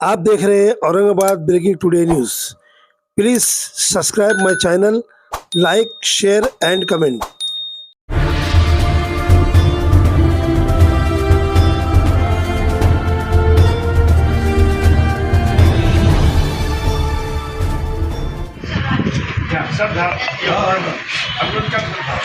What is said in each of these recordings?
आप देख रहे हैं Aurangabad breaking today news. Please subscribe my channel, like, share and comment. सब था अमृत का था।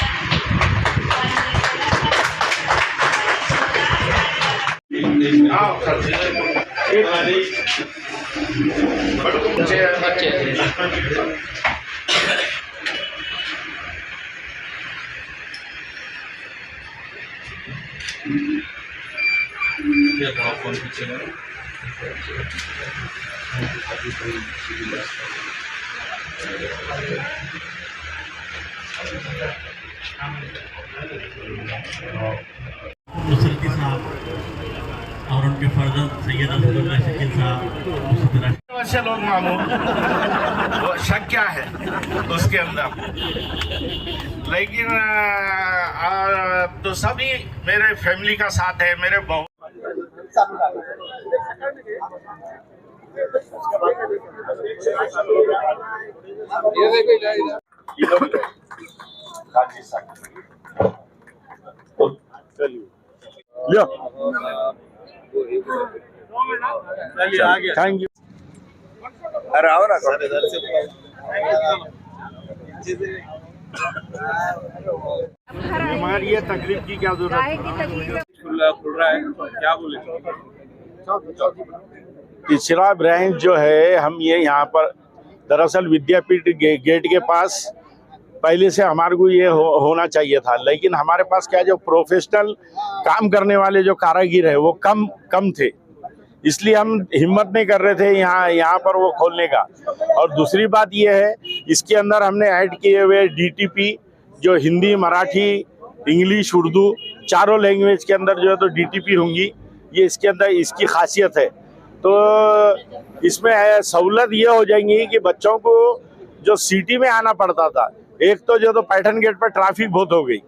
मुसल्ती साहब और उनके फर्जंद सैयद असदुल्लाह शकील साहब, उसी तरह वैसे लोग मामूल वो शक क्या है उसके अंदर, लेकिन तो सभी मेरे फैमिली का साथ है। मेरे बहू थैंक यू। अरे आओ ना हमारी ये तकलीफ की क्या जरूरत है? खुल रहा है, क्या बोले? तीसरा ब्रांच जो है, हम ये यहाँ पर दरअसल विद्यापीठ गेट के पास पहले से हमारे को ये होना चाहिए था, लेकिन हमारे पास क्या जो प्रोफेशनल काम करने वाले जो कारीगर है वो कम थे, इसलिए हम हिम्मत नहीं कर रहे थे यहाँ पर वो खोलने का। और दूसरी बात ये है, इसके अंदर हमने ऐड किए हुए डीटीपी, जो हिंदी, मराठी, इंग्लिश, उर्दू चारों लैंग्वेज के अंदर जो है तो डीटीपी होंगी। ये इसके अंदर इसकी खासियत है। तो इसमें सहूलत ये हो जाएंगी कि बच्चों को जो सिटी में आना पड़ता था, एक तो जो तो पैटर्न गेट पर ट्रैफिक बहुत हो गई,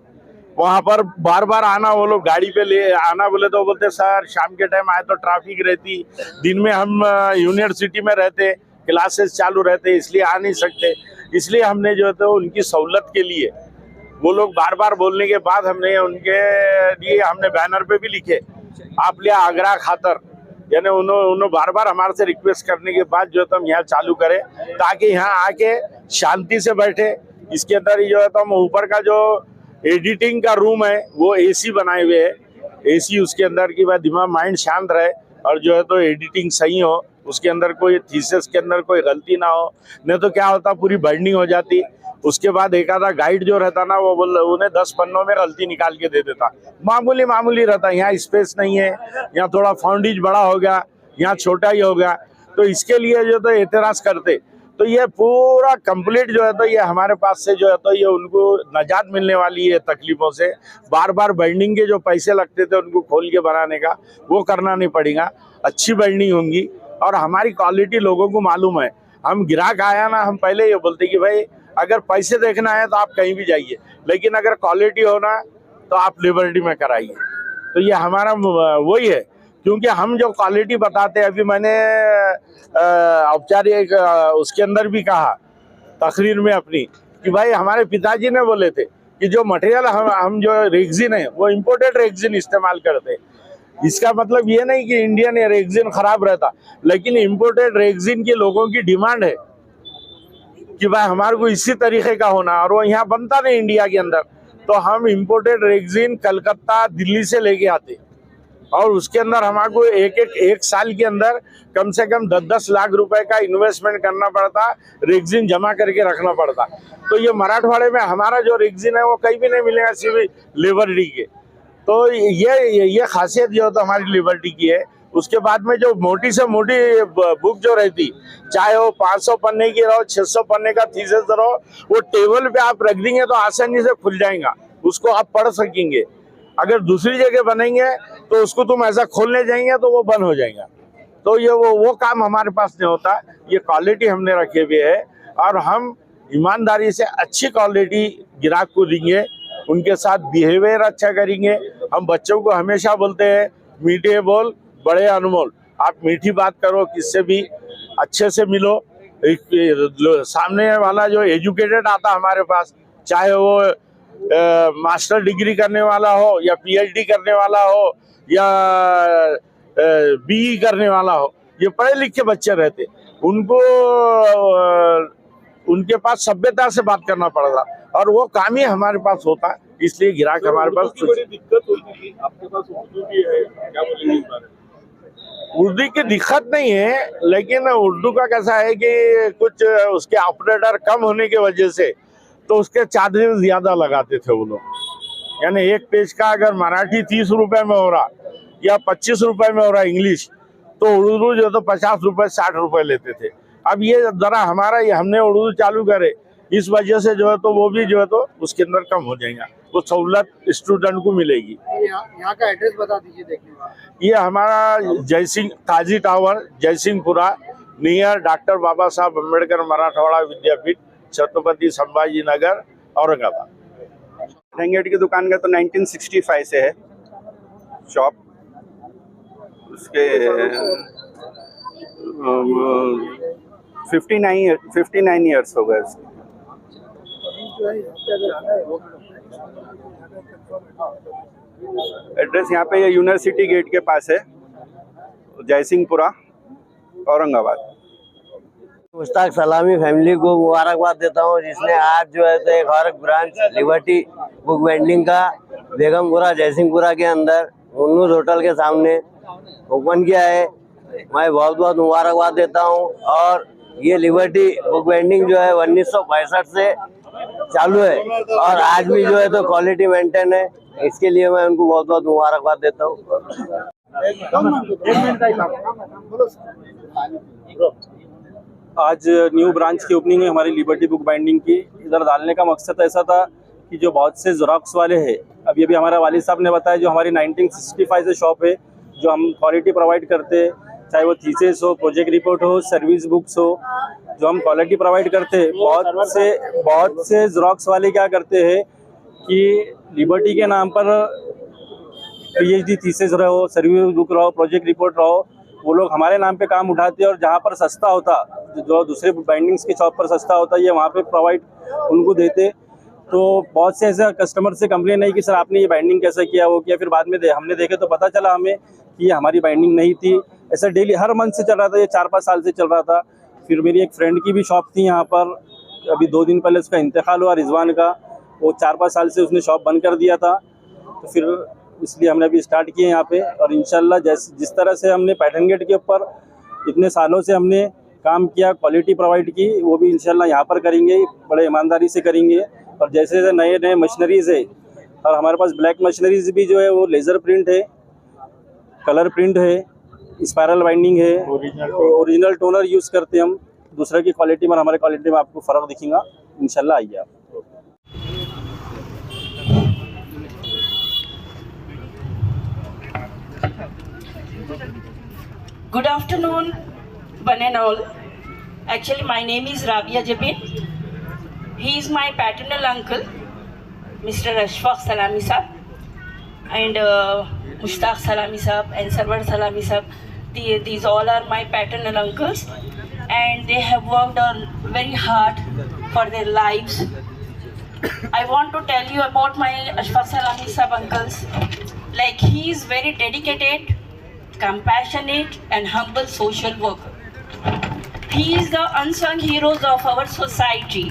वहाँ पर बार बार आना, वो लोग गाड़ी पे ले आना बोले तो बोलते सर शाम के टाइम आए तो ट्रैफिक रहती, दिन में हम यूनिवर्सिटी में रहते, क्लासेस चालू रहते, इसलिए आ नहीं सकते। इसलिए हमने जो है तो उनकी सहूलत के लिए, वो लोग बार बार बोलने के बाद हमने उनके लिए हमने बैनर पे भी लिखे आप लिया आगरा खातर, यानी उन्होंने बार बार हमारे से रिक्वेस्ट करने के बाद जो है तो हम यहाँ चालू करें, ताकि यहाँ आके शांति से बैठे। इसके अंदर ही जो है तो हम ऊपर का जो एडिटिंग का रूम है वो एसी बनाए हुए है, एसी उसके अंदर की बात दिमाग माइंड शांत रहे और जो है तो एडिटिंग सही हो, उसके अंदर कोई थीसिस के अंदर कोई गलती ना हो, नहीं तो क्या होता पूरी बाइंडिंग हो जाती। उसके बाद एक आधा गाइड जो रहता ना, वो बोल उन्हें 10 पन्नों में गलती निकाल के दे देता, मामूली रहता। यहाँ स्पेस नहीं है, यहाँ थोड़ा फाउंडेज बड़ा हो गया, यहाँ छोटा ही हो गया, तो इसके लिए जो तो एतराज करते। तो ये पूरा कंप्लीट जो है तो ये हमारे पास से जो है तो ये उनको नजात मिलने वाली है तकलीफों से। बार बार बाइंडिंग के जो पैसे लगते थे उनको खोल के बनाने का, वो करना नहीं पड़ेगा। अच्छी बाइंडिंग होंगी और हमारी क्वालिटी लोगों को मालूम है। हम ग्राहक आया ना, हम पहले ये बोलते कि भाई अगर पैसे देखना है तो आप कहीं भी जाइए, लेकिन अगर क्वालिटी होना तो आप लिबर्टी में कराइए। तो ये हमारा वही है, क्योंकि हम जो क्वालिटी बताते हैं, अभी मैंने औपचारिक उसके अंदर भी कहा तकरीर में अपनी, कि भाई हमारे पिताजी ने बोले थे कि जो मटेरियल हम जो रेक्सिन है वो इम्पोर्टेड रेक्सिन इस्तेमाल करते हैं। इसका मतलब ये नहीं कि इंडियन रेक्सिन खराब रहता, लेकिन इम्पोर्टेड रेक्सिन की लोगों की डिमांड है कि भाई हमारे को इसी तरीके का होना, और वो यहाँ बनता नहीं इंडिया के अंदर। तो हम इम्पोर्टेड रेक्सिन कलकत्ता, दिल्ली से लेके आते, और उसके अंदर हमारे को एक साल के अंदर कम से कम 10-10 लाख रुपए का इन्वेस्टमेंट करना पड़ता, रेक्सिन जमा करके रखना पड़ता। तो ये मराठवाड़े में हमारा जो रेक्सिन है वो कहीं भी नहीं मिलेगा, सिर्फ लिबर्टी के। तो ये खासियत जो तो हमारी लिबर्टी की है। उसके बाद में जो मोटी से मोटी बुक जो रहती, चाहे वो 500 पन्ने की रहो, 600 पन्ने का थीसिस रहो, वो टेबल पे आप रख देंगे तो आसानी से खुल जाएगा, उसको आप पढ़ सकेंगे। अगर दूसरी जगह बनेंगे तो उसको तुम ऐसा खोलने जाएंगे तो वो बंद हो जाएगा। तो ये वो काम हमारे पास नहीं होता। ये क्वालिटी हमने रखे हुए है, और हम ईमानदारी से अच्छी क्वालिटी ग्राहक को देंगे, उनके साथ बिहेवियर अच्छा करेंगे। हम बच्चों को हमेशा बोलते हैं मीठे बोल बड़े अनमोल। आप मीठी बात करो, किससे भी अच्छे से मिलो। सामने वाला जो एजुकेटेड आता हमारे पास, चाहे वो मास्टर डिग्री करने वाला हो या पीएचडी करने वाला हो या बीई करने वाला हो, ये पढ़े लिखे बच्चे रहते, उनको उनके पास सभ्यता से बात करना पड़ता, और वो काम ही हमारे पास होता है, इसलिए ग्राहक हमारे पास। की बड़ी दिक्कत होती थी, आपके पास उर्दू भी है, क्या बोलेंगे इस बारे में? उर्दू की दिक्कत नहीं है, लेकिन उर्दू का कैसा है कि कुछ उसके ऑपरेटर कम होने की वजह से तो उसके चार्जेस ज्यादा लगाते थे वो लोग। यानी एक पेज का अगर मराठी 30 रुपए में हो रहा या 25 रुपए में हो रहा इंग्लिश, तो उर्दू जो तो 50 रुपए 60 रुपए लेते थे। अब ये जरा हमारा ये हमने उर्दू चालू करे, इस वजह से जो है तो वो भी जो है तो उसके अंदर कम हो जाएगा, वो सहूलत स्टूडेंट को मिलेगी। यहाँ का एड्रेस बता दीजिए देखने का। ये हमारा जयसिंह ताजी टावर, जयसिंहपुरा, नियर डॉक्टर बाबा साहब अम्बेडकर मराठवाड़ा विद्यापीठ, छत्रपति संभाजी नगर, औरंगाबाद। पैटर्न की दुकान का तो 1965 से है शॉप, उसके 59 ईयर्स हो गए उसके। एड्रेस यहाँ पे यूनिवर्सिटी गेट के पास है, जयसिंहपुरा, औरंगाबाद। मुश्ताक सलामी फैमिली को मुबारकबाद देता हूँ, जिसने आज जो है तो एक और ब्रांच लिबर्टी बुक वेंडिंग का बेगमपुरा जयसिंहपुरा के अंदर मुन्नूर होटल के सामने ओपन किया है। मैं बहुत बहुत मुबारकबाद देता हूँ। और ये लिबर्टी बुक वेंडिंग जो है 1965 से चालू है और आज भी जो है तो क्वालिटी मेंटेन है, इसके लिए मैं उनको बहुत बहुत मुबारकबाद देता हूँ। आज न्यू ब्रांच की ओपनिंग है हमारी लिबर्टी बुक बाइंडिंग की। इधर डालने का मकसद ऐसा था कि जो बहुत से ज़ेरॉक्स वाले हैं, अभी हमारा वालिद साहब ने बताया, जो हमारी 1965 से शॉप है, जो हम क्वालिटी प्रोवाइड करते हैं, चाहे वो थीसिस हो, प्रोजेक्ट रिपोर्ट हो, सर्विस बुक्स हो, जो हम क्वालिटी प्रोवाइड करते हैं। बहुत से ज़ेरॉक्स वाले क्या करते हैं कि लिबर्टी के नाम पर पीएचडी थीसिस रहो, सर्विस बुक रहो, प्रोजेक्ट रिपोर्ट रहो, वो लोग हमारे नाम पे काम उठाते हैं और जहाँ पर सस्ता होता, जो दूसरे बाइंडिंग्स के शॉप पर सस्ता होता, ये वहाँ पे प्रोवाइड उनको देते। तो बहुत से ऐसे कस्टमर से कंप्लेन आई कि सर आपने ये बाइंडिंग कैसे किया, वो किया। फिर बाद में हमने देखे तो पता चला हमें कि ये हमारी बाइंडिंग नहीं थी। ऐसा डेली हर मंथ से चल रहा था, ये 4-5 साल से चल रहा था। फिर मेरी एक फ्रेंड की भी शॉप थी यहाँ पर, अभी 2 दिन पहले उसका इंतकाल हुआ, रिजवान का। वो 4-5 साल से उसने शॉप बंद कर दिया था, तो फिर इसलिए हमने अभी स्टार्ट किए यहाँ पे। और इंशाल्लाह जिस तरह से हमने पैटर्न गेट के ऊपर इतने सालों से हमने काम किया, क्वालिटी प्रोवाइड की, वो भी इंशाल्लाह यहाँ पर करेंगे, बड़े ईमानदारी से करेंगे। और जैसे जैसे नए नए मशीनरीज़ है, और हमारे पास ब्लैक मशीनरीज भी जो है वो लेज़र प्रिंट है, कलर प्रिंट है, स्पायरल बाइंडिंग है, ओरिजिनल टोनर यूज़ करते हैं हम। दूसरे की क्वालिटी में हमारे क्वालिटी में आपको फ़र्क दिखेगा इंशाल्लाह। आइए आप। Good afternoon, one and all. Actually, my name is Rabia Jabin. He is my paternal uncle, Mr. Ashfaq Salami Sahab, and Mushtaq Salami Sahab and Sarwar Salami Sahab. These all are my paternal uncles, and they have worked on very hard for their lives. I want to tell you about my Ashfaq Salami Sahab uncles. Like, he is very dedicated, compassionate and humble social worker. He is the unsung heroes of our society,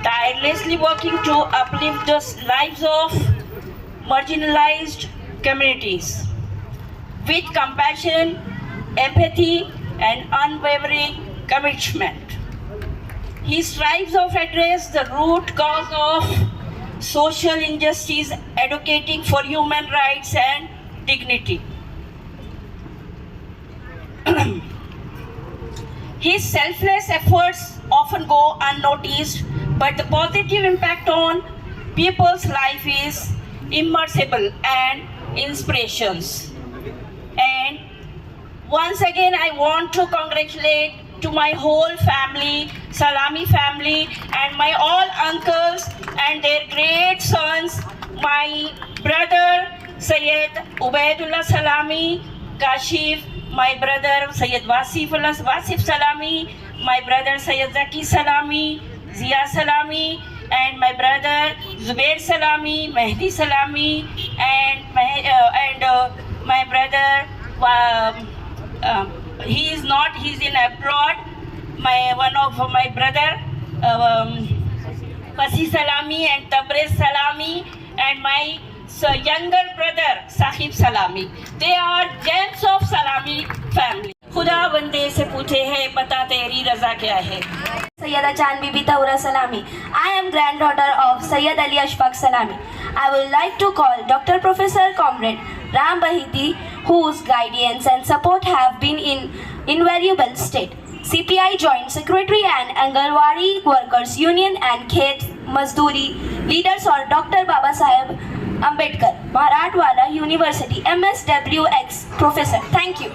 tirelessly working to uplift the lives of marginalized communities with compassion, empathy and unwavering commitment. He strives to address the root cause of social injustice, advocating for human rights and dignity. His selfless efforts often go unnoticed, but the positive impact on people's life is immeasurable and inspirations. And once again, I want to congratulate to my whole family, Salami family, and my all uncles and their great sons, my brother Sayyid Ubaidullah Salami, Kashif, my brother Sayyid Wasif Salami, my brother Sayyid Zaki Salami, Zia Salami, and my brother Zubair Salami, Mehdi Salami, and my brother, he's in abroad. One of my brother, Fasi Salami and Tabriz Salami, and my younger brother Sahib Salami. They are gems of Salami family. खुदा बंदे से पूछे है बता तेरी रजा क्या है. Sayyida Chan Bibi Taura Salami. I am granddaughter of Sayyid Ali Ashfaq Salami. I would like to call Dr. Professor Comrade Ram Bahiti, whose guidance and support have been in invariable state. CPI Joint Secretary and Anganwadi Workers Union and Khet Mazduri leaders are Dr. Baba Saheb Ambedkar, Marathwada University, MSWX Professor. Thank you.